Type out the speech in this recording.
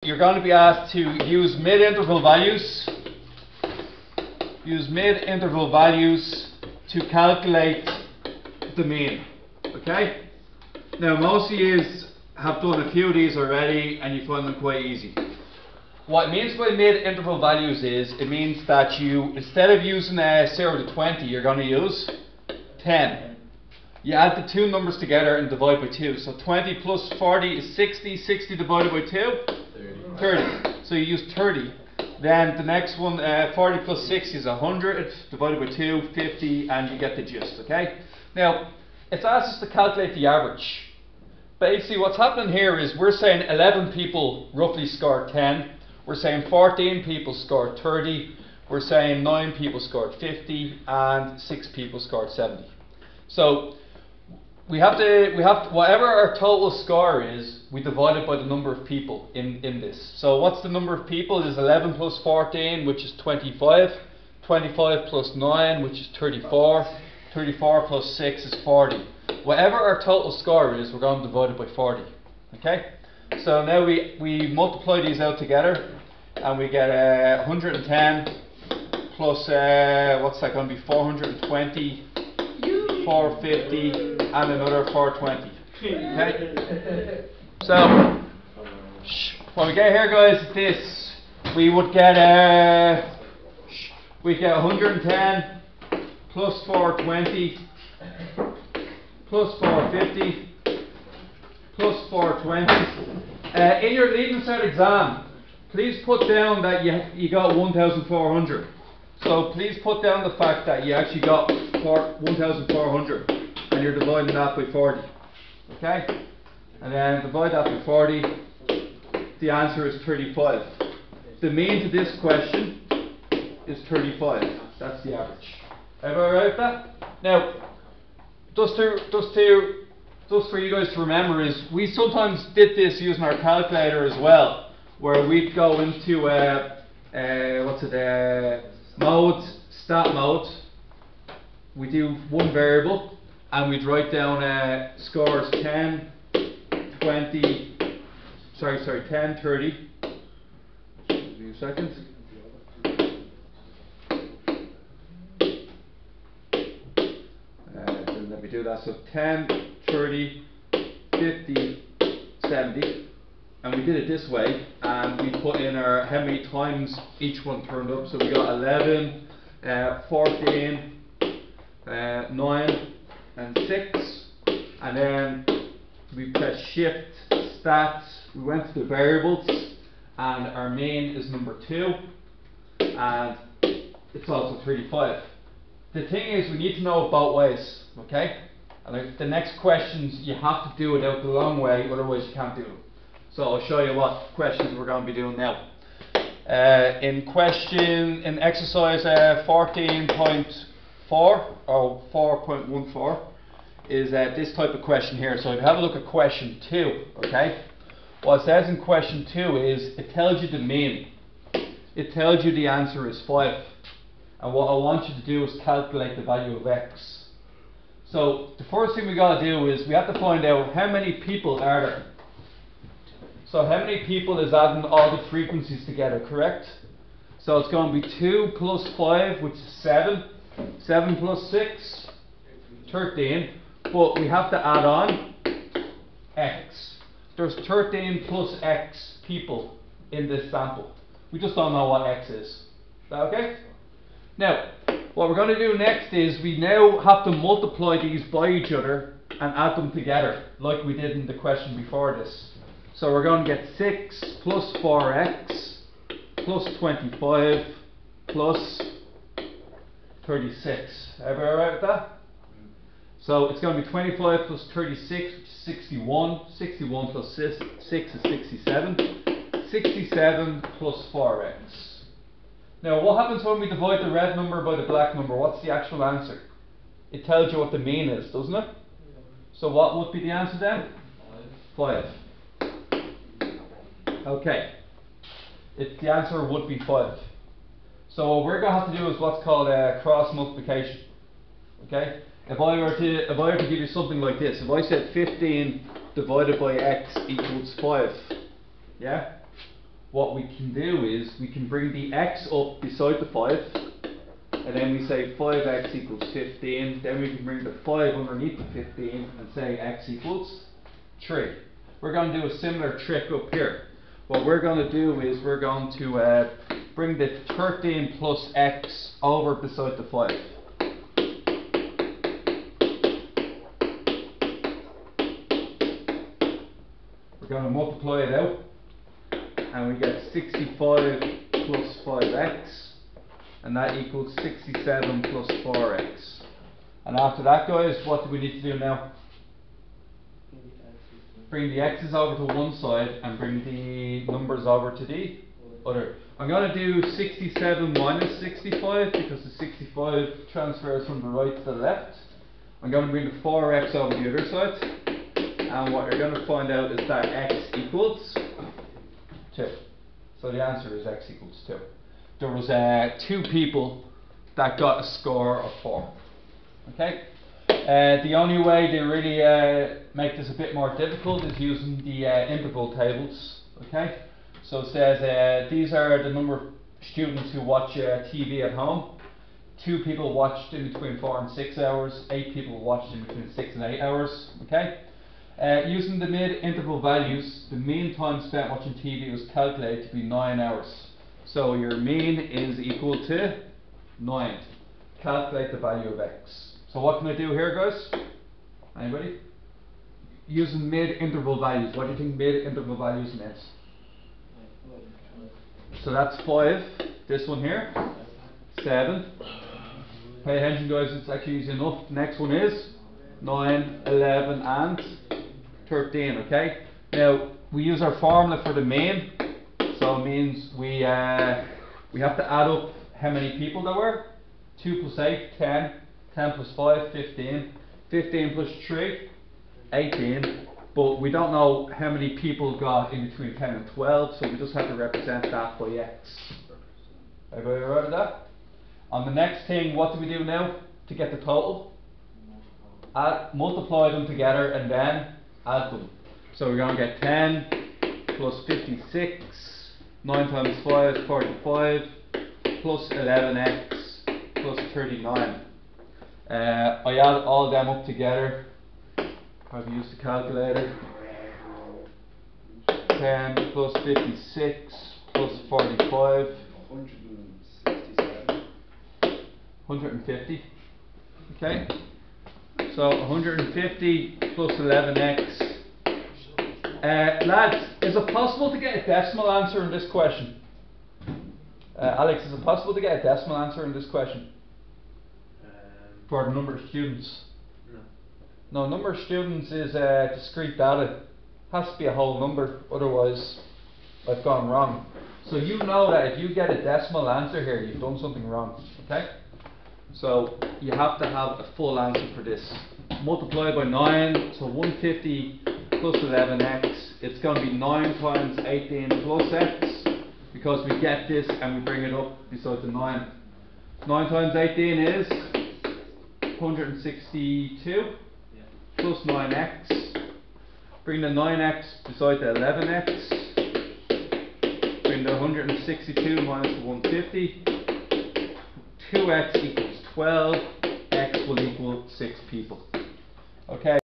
You're going to be asked to use mid-interval values. Use mid-interval values to calculate the mean. Okay? Now most of you have done a few of these already and you find them quite easy. What it means by mid-interval values is, it means that you, instead of using 0 to 20, you're going to use 10. You add the two numbers together and divide by 2. So 20 plus 40 is 60. 60 divided by 2? 30. So you use 30. Then the next one, 40 plus 60 is 100. Divided by 2, 50, and you get the gist. Okay? Now, it's asked us to calculate the average. Basically, what's happening here is we're saying 11 people roughly scored 10. We're saying 14 people scored 30. We're saying 9 people scored 50, and 6 people scored 70. So we have whatever our total score is, we divide it by the number of people in this. So what's the number of people? It is 11 plus 14, which is 25. 25 plus 9, which is 34. 34 plus 6 is 40. Whatever our total score is, we're going to divide it by 40. Okay? So now we multiply these out together, and we get 110 plus, what's that going to be, 420, 450, and another 420. Okay? So, what we get here, guys, is this. We would get 110 plus 420 plus 450 plus 420. In your Leaving Cert exam, please put down that you got 1,400. So please put down the fact that you actually got 1,400 and you're dividing that by 40. Okay? And then divide that by 40. The answer is 35. The mean to this question is 35. That's the average. Everybody right with that? Now, just for you guys to remember is, we sometimes did this using our calculator as well, where we'd go into mode, stat mode. We do one variable and we'd write down scores 10, 20, 10, 30. Give me a second. Then let me do that. So 10, 30, 50, 70. And we did it this way, and we put in our how many times each one turned up. So we got 11, 14, 9, and 6. And then we pressed shift, stats, we went to the variables, and our main is number 2, and it's also 35. The thing is, we need to know it both ways, okay? And the next questions, you have to do it out the long way, otherwise you can't do them. So I'll show you what questions we're going to be doing now. In exercise 14.4 or 4.14 is this type of question here. So if you have a look at question 2, okay? What it says in question 2 is, it tells you the mean. It tells you the answer is 5. And what I want you to do is calculate the value of x. So the first thing we got to do is we have to find out how many people are there. So how many people is adding all the frequencies together, correct? So it's going to be 2 plus 5, which is 7. 7 plus 6, 13. But we have to add on x. There's 13 plus x people in this sample. We just don't know what x is. Is that okay? Now, what we're going to do next is we now have to multiply these by each other and add them together, like we did in the question before this. So we're going to get 6 plus 4x plus 25 plus 36. Everybody alright with that? So it's going to be 25 plus 36, which is 61. 61 plus 6 is 67. 67 plus 4x. Now what happens when we divide the red number by the black number? What's the actual answer? It tells you what the mean is, doesn't it? So what would be the answer then? 5. Okay. The answer would be 5. So what we're going to have to do is what's called cross multiplication. Okay? If I were to give you something like this, if I said 15 divided by x equals 5, yeah? what we can do is we can bring the x up beside the 5, and then we say 5x equals 15. Then we can bring the 5 underneath the 15 and say x equals 3. We're going to do a similar trick up here. What we're going to do is we're going to bring the 13 plus x over beside the 5. We're going to multiply it out, and we get 65 plus 5x, and that equals 67 plus 4x. And after that, guys, what do we need to do now? Bring the x's over to one side and bring the numbers over to the other. I'm going to do 67 minus 65 because the 65 transfers from the right to the left. I'm going to bring the 4x over the other side, and what you're going to find out is that x equals 2. So the answer is x equals 2. There was 2 people that got a score of 4. Okay. The only way they really make this a bit more difficult is using the interval tables. Okay. So it says these are the number of students who watch TV at home. 2 people watched in between 4 and 6 hours. 8 people watched in between 6 and 8 hours. Okay. Using the mid-interval values, the mean time spent watching TV was calculated to be 9 hours. So your mean is equal to 9. Calculate the value of x. So what can I do here, guys? Anybody? Using mid-interval values. What do you think mid-interval values means? So that's 5. This one here, 7. Pay attention, guys, it's actually easy enough. Next one is 9, 11 and 13, okay? Now, we use our formula for the mean, so it means we have to add up how many people there were. 2 plus 8, 10. 10 plus 5, 15. 15 plus 3, 18. But we don't know how many people got in between 10 and 12, so we just have to represent that by x. Everybody alright with that? On the next thing, what do we do now to get the total? Multiply them together and then add them. So we're going to get 10 plus 56, 9 times 5 is 45, plus 11x plus 39. I add all of them up together. Probably use the calculator. 10 plus 56 plus 45. 150. Okay. So 150 plus 11x. Lads, is it possible to get a decimal answer in this question? Alex, is it possible to get a decimal answer in this question? For the number of students? No, number of students is discrete data. Has to be a whole number, otherwise I've gone wrong. So you know that if you get a decimal answer here, you've done something wrong. Okay? So you have to have a full answer for this. Multiply by 9, so 150 plus 11x. It's going to be 9 times 18 plus x, because we get this and we bring it up beside the 9. 9 times 18 is 162 plus 9x. Bring the 9x beside the 11x. Bring the 162 minus the 150. 2x equals 12. X will equal 6 people. Okay.